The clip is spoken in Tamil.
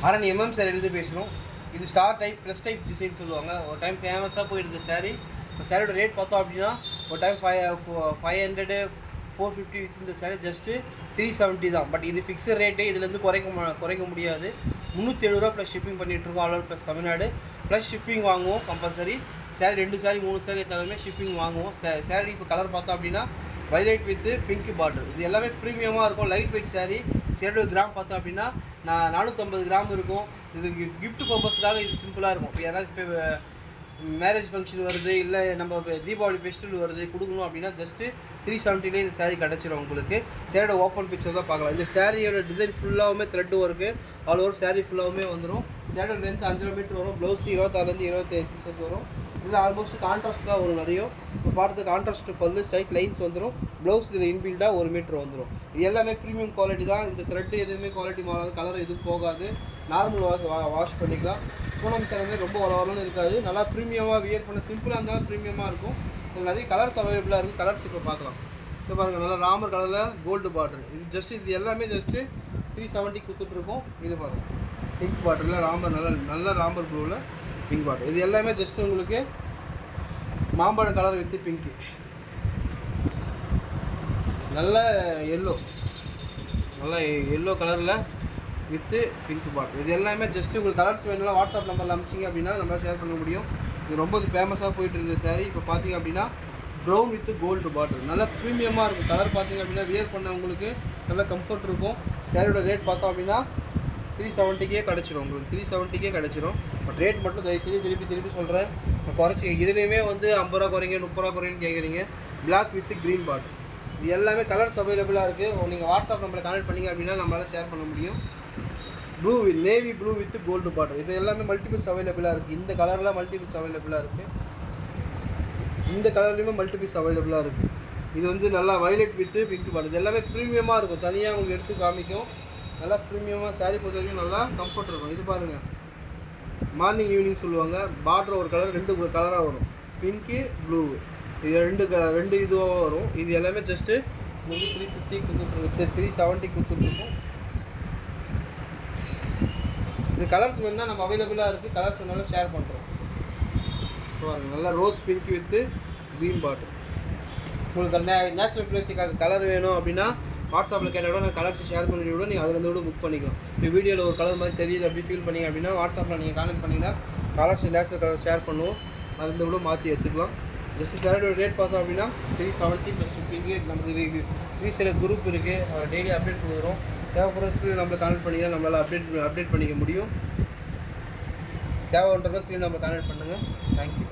அரண் எம்எம் சாரிலேருந்து பேசுகிறோம். இது star type plus type design சொல்லுவாங்க. ஒரு டைம் ஃபேமஸாக போயிடுது சாரீ. இப்போ சாரியோட ரேட் பார்த்தோம் அப்படின்னா ஒரு டைம் 500 450 வித் இந்த சாரீ ஜஸ்ட்டு 370 தான். பட் இது ஃபிக்ஸட் ரேட்டு, இதுலேருந்து குறைக்க முடியாது. 370 ரூபா ப்ளஸ் ஷிப்பிங் பண்ணிகிட்ருக்கோம். All over plus Tamil Nadu. Plus shipping வாங்குவோம் கம்பல்சரி. சாரீ 2 சாரீ 3 சாரீ எல்லாமே ஷிப்பிங் வாங்குவோம். சாரீ இப்போ கலர் பார்த்தோம் அப்படின்னா வைலைட் வித் பிங்க் பார்டர். இது எல்லாமே ப்ரீமியமாக இருக்கும். Lightweight sari. சேரோட கிராம் பார்த்தோம் அப்படின்னா 450 கிராம் இருக்கும். இது கிஃப்ட் பர்பஸ்க்காக இது சிம்பிளாக இருக்கும். இப்போ யாராவது மேரேஜ் ஃபங்க்ஷன் வருது, இல்லை நம்ம தீபாவளி ஃபெஸ்டிவல் வருது கொடுக்கணும் அப்படின்னா ஜஸ்ட்டு 370 இந்த சாரீ கிடச்சிரும் உங்களுக்கு. சாரியோட ஓப்பன் பிக்சர் தான் பார்க்கலாம். இந்த சாரியோட டிசைன் ஃபுல்லாகவுமே thread work, all over sari ஃபுல்லாகவுமே வந்துடும். சாரியோட லென்த் 5 மீட்டர் வரும். ப்ளவுஸ் 26 25 பீசஸ் வரும். இதில் ஆல்மோஸ்ட் கான்ட்ராஸ்ட் தான் வரும் நிறைய. இப்போ பார்த்து கான்ட்ராஸ்ட் பல்லு ஸ்ட்ரைட் லைன்ஸ் வந்துடும். ப்ளவுஸ் இதில் இன்பில்டாக 1 மீட்டர் வந்துடும். இது எல்லாமே ப்ரீமியம் குவாலிட்டி தான். இந்த த்ரெட் எதுவுமே குவாலிட்டி மாறாது, கலர் எதுவும் போகாது. நார்மல் வாஷ் பண்ணிக்கலாம். பூனம் சேனமே ரொம்ப வரலான்னு இருக்காது. நல்லா ப்ரீமியமாக வியர் பண்ண சிம்பிளாக இருந்தாலும் ப்ரீமியமாக இருக்கும். இதில் நிறைய கலர்ஸ் அவைலபிளாக இருக்குது. கலர்ஸ் இப்போ பார்க்கலாம். இப்போ பாருங்கள், நல்லா ராமர் கலரில் கோல்டு பார்டர். இது எல்லாமே ஜஸ்ட்டு 370 கொடுத்துட்ருக்கோம். இது பாருங்கள், பிங்க் பார்டரில் ராமர், நல்ல ராமர் ப்ளூவில் பிங்க் பார்டர். இது எல்லாமே ஜஸ்ட்டு உங்களுக்கு மாம்பழம் கலர் வித்து பிங்க்கு, நல்ல எல்லோ கலரில் வித்து பிங்க் பார்டர். இது எல்லாமே ஜஸ்ட்டு உங்களுக்கு கலர்ஸ் வேணும்னா வாட்ஸ்அப் நம்பரில் அனுப்பிச்சிங்க அப்படின்னா நம்மளால் ஷேர் பண்ண முடியும். இது ரொம்ப ஃபேமஸாக போயிட்டு இருந்த சாரீ. இப்போ பார்த்தீங்க அப்படின்னா ப்ரௌன் வித் கோல்டு பார்டர், நல்லா ப்ரீமியமாக இருக்கும். கலர் பார்த்தீங்க அப்படின்னா வியர் பண்ணவங்களுக்கு நல்ல கம்ஃபர்ட் இருக்கும். சாரியோட ரேட் பார்த்தோம் அப்படின்னா 370 கிடச்சிரும். உங்களுக்கு 370 கிடச்சிரும். பட் ரேட் மட்டும் தயவுசெய்து திருப்பி சொல்கிறேன், குறைச்சி. இதுலேயுமே 50 ரூபா குறைங்க 30 ரூபா குறைன்னு கேட்குறீங்க. Black with green border. இது எல்லாமே கலர்ஸ் அவைலபிளாக இருக்குது. நீங்கள் வாட்ஸ்அப் நம்பரை கான்டெக்ட் பண்ணிங்க அப்படின்னா நம்மளால் ஷேர் பண்ண முடியும். Blue navy blue with gold border. இது எல்லாமே மல்டிபிள்ஸ் அவைலபிளாக இருக்குது. இந்த கலரில் மல்டிபிள்ஸ் அவைலபிளாக இருக்குது. இந்த கலர்லேயுமே மல்டிபிள்ஸ் அவைலபிளாக இருக்குது. இது நல்லா வைலட் வித் பிங்க் பார்டர். இது எல்லாமே ப்ரீமியமாக இருக்கும். தனியாக உங்களுக்கு எடுத்து காமிக்கும். நல்லா ப்ரீமியமாக சாரீ பொறுத்த வரைக்கும் நல்லா கம்ஃபர்ட் இருக்கும். இது பாருங்கள், மார்னிங் ஈவினிங் சொல்லுவாங்க. பார்டர் ஒரு கலர், 2 கலராக வரும். Pink blue. இது 2 இதுவாக வரும். இது எல்லாமே ஜஸ்ட்டு உங்களுக்கு 350 கொடுத்துட்ருக்கோம், 370 கொடுத்துட்ருக்கோம். இது கலர்ஸ் வேணுன்னா நம்ம அவைலபிளாக இருக்குது. கலர்ஸ் வேணாலும் ஷேர் பண்ணுறோம். நல்லா rose pink with green border. உங்களுக்கு நேச்சுரல் ஃப்ளெக்ஸிக்காக கலர் வேணும் அப்படின்னா வாட்ஸ்அப்பில் கேட்டால் கூட நான் கலர்ஸ் ஷேர் பண்ணி விட நீங்கள் அதில் கூட புக் பண்ணிக்கலாம். இப்போ வீடியோவில் ஒரு கலர் மாதிரி தெரியுது அப்படி ஃபீல் பண்ணிங்க அப்படின்னா வாட்ஸ்அப்பில் நீங்கள் கான்டெக்ட் பண்ணிங்கன்னா கலர்ஸ் நேச்சுரல் கலர் ஷேர் பண்ணுவோம். அதில் கூட மாற்றி எடுத்துக்கலாம். ஜஸ்ட் சாரியோட ரேட் பார்த்தோம் அப்படின்னா 370 ப்ளஸ் ஷிப்பிங்கு. நமக்கு ரீசேலர் குரூப் இருக்குது, அவர் டெய்லி அப்டேட் கொடுக்குறோம். தேவைப்படுற ஸ்க்ரீன் நம்மளை கான்டெக்ட் பண்ணிங்கன்னா நம்மளால் அப்டேட் பண்ணிக்க முடியும். தேவைன்ற ஸ்க்ரீன் நம்ம கான்டெக்ட் பண்ணுங்கள். தேங்க்யூ.